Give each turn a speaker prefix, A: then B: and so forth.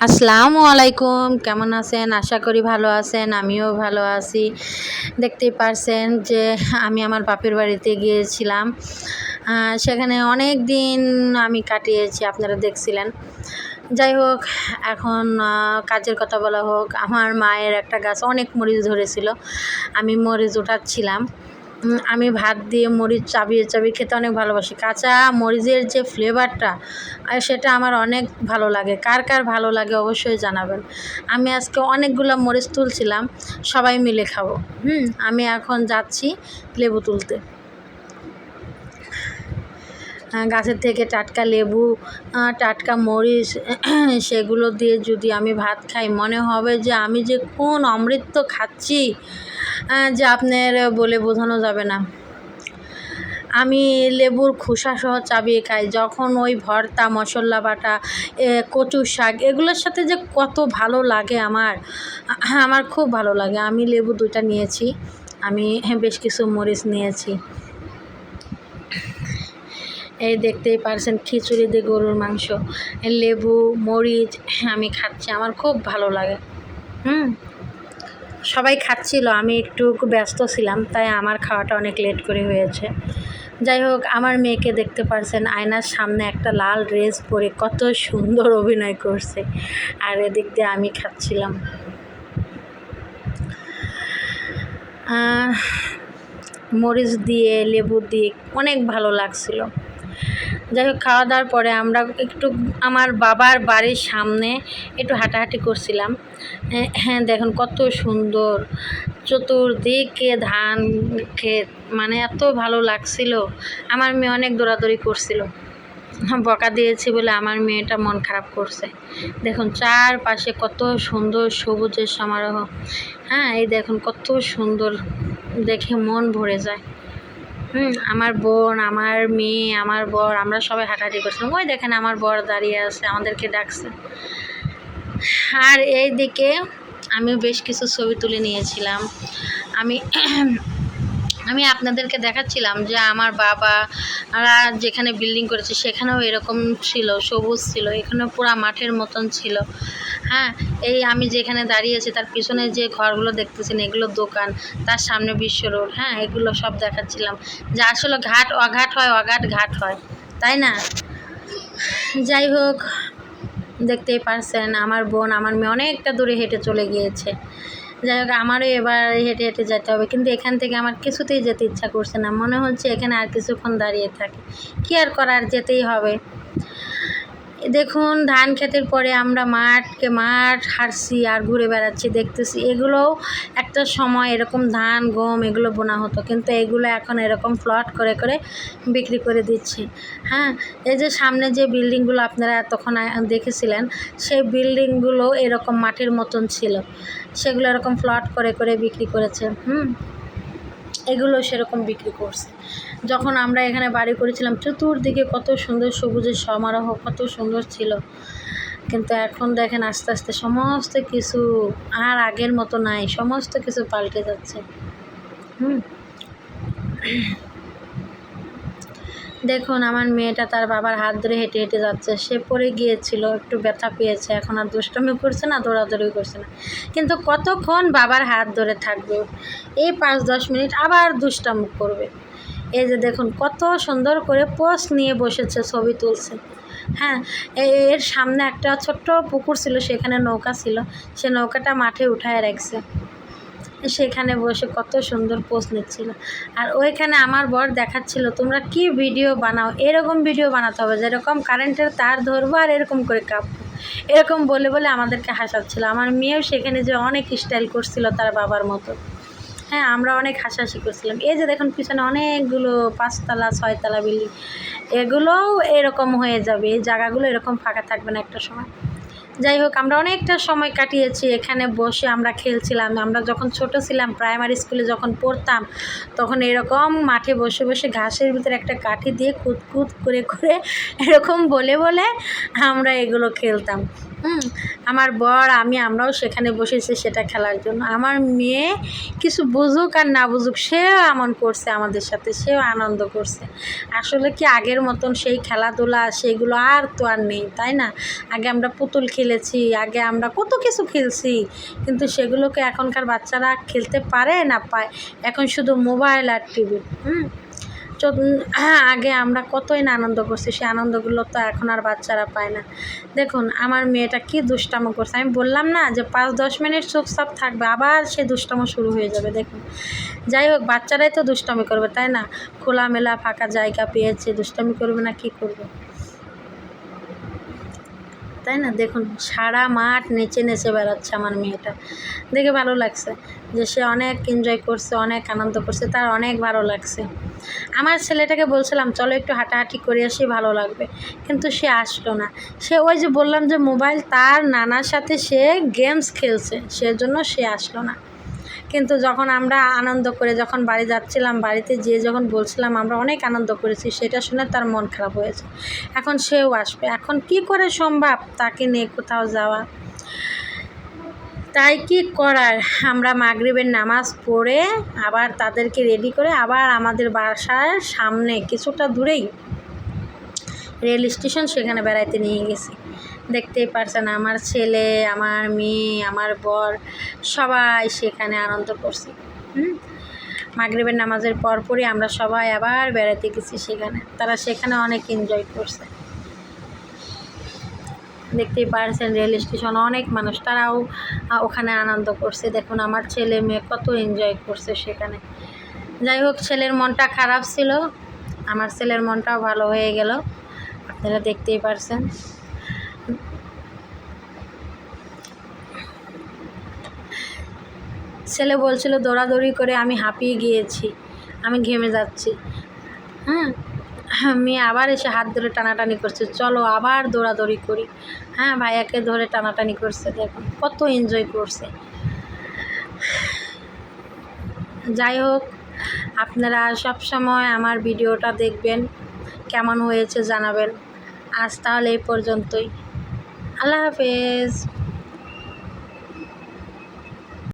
A: আসসালামু আলাইকুম, কেমন আছেন? আশা করি ভালো আছেন। আমিও ভালো আছি। দেখতেই পারছেন যে আমি আমার বাপের বাড়িতে গিয়েছিলাম। সেখানে অনেক দিন আমি কাটিয়েছি, আপনারা দেখছিলেন। যাই হোক, এখন কাজের কথা বলা হোক, আমার মায়ের একটা গাছ অনেক মরিচ ধরেছিল। আমি মরিচ উঠাচ্ছিলাম। আমি ভাত দিয়ে মরিচ চাবিয়ে চাবিয়ে খেতে অনেক ভালোবাসি। কাঁচা মরিচের যে ফ্লেভারটা সেটা আমার অনেক ভালো লাগে। কার কার ভালো লাগে অবশ্যই জানাবেন। আমি আজকে অনেকগুলো মরিচ তুলছিলাম, সবাই মিলে খাবো। আমি এখন যাচ্ছি লেবু তুলতে। গাছের থেকে টাটকা লেবু, টাটকা মরিচ সেগুলো দিয়ে যদি আমি ভাত খাই, মনে হবে যে আমি যে কোন অমৃত খাচ্ছি, যে আপনার বলে বোঝানো যাবে না। আমি লেবুর খোসাসহ চাবিয়ে খাই। যখন ওই ভর্তা, মশলা বাটা, কচু শাক এগুলোর সাথে যে কত ভালো লাগে আমার খুব ভালো লাগে। আমি লেবু 2টা নিয়েছি, আমি বেশ কিছু মরিচ নিয়েছি। এই দেখতেই পারছেন খিচুড়ি দিয়ে গরুর মাংস, লেবু, মরিচ আমি খাচ্ছি, আমার খুব ভালো লাগে। সবাই খাচ্ছিল, আমি একটু ব্যস্ত ছিলাম, তাই আমার খাওয়াটা অনেক লেট করে হয়েছে। যাই হোক, আমার মেয়েকে দেখতে পারছেন আয়নার সামনে একটা লাল ড্রেস পরে কত সুন্দর অভিনয় করছে, আর এদিক দিয়ে আমি খাচ্ছিলাম। মরিচ দিয়ে লেবু দিয়ে অনেক ভালো লাগছিল। যাই হোক, খাওয়া দাওয়ার পরে আমরা একটু আমার বাবার বাড়ির সামনে একটু হাঁটাহাঁটি করছিলাম। হ্যাঁ, দেখুন কত সুন্দর, চতুর্দিকে ধান ক্ষেত, মানে এত ভালো লাগছিল। আমার মেয়ে অনেক দৌড়াদৌড়ি করছিল, বকা দিয়েছি বলে আমার মেয়েটা মন খারাপ করছে। দেখুন চারপাশে কত সুন্দর সবুজের সমারোহ। এই দেখুন কত সুন্দর, দেখে মন ভরে যায়। আমার বোন, আমার মেয়ে, আমার বর, আমরা সবাই হাঁটাহাঁটি করছিলাম। ওই দেখেন আমার বর দাঁড়িয়ে আছে, আমাদেরকে ডাকছে। আর এই দিকে আমি বেশ কিছু ছবি তুলে নিয়েছিলাম। আমি আপনাদেরকে দেখাচ্ছিলাম যে আমার বাবারা যেখানে বিল্ডিং করেছে সেখানেও এরকম ছিল, সবুজ ছিল, এখানে পুরো মাঠের মতন ছিল। এই আমি যেখানে দাঁড়িয়েছি তার পিছনে যে ঘরগুলো দেখতেছেন এগুলো দোকান, তার সামনে বিশ্ব রোড। এগুলো সব দেখাচ্ছিলাম যে আসলে ঘাট অঘাট হয়, অঘাট ঘাট হয়, তাই না? যাই হোক, দেখতেই পারছেন আমার বোন, আমার মেয়ে অনেকটা দূরে হেঁটে চলে গিয়েছে। যাই হোক, আমারও এবার হেঁটে হেঁটে যেতে হবে, কিন্তু এখান থেকে আমার কিছুতেই যেতে ইচ্ছা করছে না। মনে হচ্ছে এখানে আর কিছুক্ষণ দাঁড়িয়ে থাকি, কী আর করার, যেতেই হবে। দেখুন ধান ক্ষেতের পরে আমরা মাঠ হাঁটছি আর ঘুরে বেড়াচ্ছি, দেখতেছি। এগুলোও একটা সময় এরকম ধান গম এগুলো বোনা হতো, কিন্তু এগুলো এখন এরকম প্লট করে করে বিক্রি করে দিচ্ছে। এই যে সামনে যে বিল্ডিংগুলো আপনারা তখন দেখেছিলেন, সেই বিল্ডিংগুলো এরকম মাটির মতন ছিল, সেগুলো এরকম প্লট করে করে বিক্রি করেছে। এগুলো সেরকম বিক্রি করছে। যখন আমরা এখানে বাড়ি করেছিলাম চতুর্দিকে কত সুন্দর সবুজের সমারোহ, কত সুন্দর ছিল। কিন্তু এখন দেখেন আস্তে আস্তে সমস্ত কিছু আর আগের মতো নাই, সমস্ত কিছু পাল্টে যাচ্ছে। দেখুন আমার মেয়েটা তার বাবার হাত ধরে হেঁটে হেঁটে যাচ্ছে, সে পড়ে গিয়েছিল, একটু ব্যথা পেয়েছে, এখন আর দুষ্টুমি করছে না, দৌড়াদৌড়ি করছে না। কিন্তু কতক্ষণ বাবার হাত ধরে থাকবে? এই 5-10 মিনিট আবার দুষ্টামি করবে। এই যে দেখুন কত সুন্দর করে পোজ নিয়ে বসেছে, ছবি তুলছে। এর সামনে একটা ছোট্ট পুকুর ছিল, সেখানে নৌকা ছিল, সে নৌকাটা মাঠে উঠায় রাখছে, সেখানে বসে কত সুন্দর পোস্ট নিচ্ছিল। আর ওইখানে আমার বর দেখাচ্ছিল তোমরা কি ভিডিও বানাও, এরকম ভিডিও বানাতে হবে, যেরকম কারেন্টের তার ধরবো আর এরকম করে কাঁপবো, এরকম বলে বলে আমাদেরকে হাসাচ্ছিল। আমার মেয়েও সেখানে যে অনেক স্টাইল করছিল তার বাবার মতো। আমরা অনেক হাসাহাসি করছিলাম। এই যে দেখুন পিছনে অনেকগুলো 5তলা 6তলা বিল্ডিং, এগুলোও এরকম হয়ে যাবে, এই জায়গাগুলো এরকম ফাঁকা থাকবে না একটা সময়। যাই হোক, আমরা অনেকটা সময় কাটিয়েছি এখানে বসে, আমরা খেলছিলাম। আমরা যখন ছোট ছিলাম, প্রাইমারি স্কুলে যখন পড়তাম, তখন এরকম মাঠে বসে বসে ঘাসের ভিতরে একটা কাঠি দিয়ে কুতকুত করে করে এরকম বলে বলে আমরা এগুলো খেলতাম। আমার বর আমরাও সেখানে বসেছি সেটা খেলার জন্য। আমার মেয়ে কিছু বুঝুক আর না বুঝুক সেও এমন করছে আমাদের সাথে, সেও আনন্দ করছে। আসলে কি আগের মতন সেই খেলাধুলা সেগুলো আর তো আর নেই, তাই না? আগে আমরা পুতুল খেলেছি, আগে আমরা কত কিছু খেলছি, কিন্তু সেগুলোকে এখনকার বাচ্চারা খেলতে পারে না পায়, এখন শুধু মোবাইল আর টিভি। আগে আমরা কতই না আনন্দ করছি, সেই আনন্দগুলো তো এখন আর বাচ্চারা পায় না। দেখুন আমার মেয়েটা কি দুষ্টামো করছে, আমি বললাম না যে 5-10 মিনিট চুপচাপ থাকবে, আবার সে দুষ্টামো শুরু হয়ে যাবে। দেখুন যাই হোক, বাচ্চারাই তো দুষ্টামি করবে, তাই না? খোলামেলা ফাঁকা জায়গা পেয়েছে, দুষ্টামি করবে না কি করবে, তাই না? দেখুন সারা মাঠ নেচে নেচে বেড়াচ্ছে আমার মেয়েটা, দেখে ভালো লাগছে যে সে অনেক এনজয় করছে, অনেক আনন্দ করছে, তার অনেক ভালো লাগছে। আমার ছেলেটাকে বলছিলাম চলো একটু হাঁটাহাঁটি করে আসি, ভালো লাগবে, কিন্তু সে আসলো না। সে ওই যে বললাম যে মোবাইল, তার নানার সাথে সে গেমস খেলছে, সেজন্য সে আসলো না। কিন্তু যখন আমরা আনন্দ করে যখন বাড়ি যাচ্ছিলাম, বাড়িতে যেয়ে যখন বলছিলাম আমরা অনেক আনন্দ করেছি, সেটা শুনে তার মন খারাপ হয়েছে। এখন সেও আসবে, এখন কি করে সম্ভব তাকে নিয়ে কোথাও যাওয়া? তাই কি করার, আমরা মাগরিবের নামাজ পড়ে আবার তাদেরকে রেডি করে আবার আমাদের বাসার সামনে কিছুটা দূরেই রেল স্টেশন, সেখানে বেড়াইতে নিয়ে গেছি। দেখতেই পারছেন আমার ছেলে, আমার মেয়ে, আমার বর সবাই সেখানে আনন্দ করছি। মাগরিবের নামাজের পরপরই আমরা সবাই আবার বেড়াতে গেছি সেখানে, তারা সেখানে অনেক এনজয় করছে। দেখতেই পারছেন রেল স্টেশন অনেক মানুষ, তারাও ওখানে আনন্দ করছে। দেখুন আমার ছেলে মেয়ে কত এনজয় করছে সেখানে। যাই হোক, ছেলের মনটা খারাপ ছিল, আমার ছেলের মনটাও ভালো হয়ে গেল, আপনারা দেখতেই পারছেন। ছেলে বলছিল দৌড়াদৌড়ি করে আমি হাঁপিয়ে গিয়েছি, আমি ঘেমে যাচ্ছি। মেয়ে আবার এসে হাত ধরে টানাটানি করছে, চলো আবার দৌড়াদৌড়ি করি। ভাইয়াকে ধরে টানাটানি করছে, দেখুন কত এনজয় করছে। যাই হোক, আপনারা সব সময় আমার ভিডিওটা দেখবেন, কেমন হয়েছে জানাবেন। আজ তাহলে এই পর্যন্তই, আল্লাহ হাফেজ।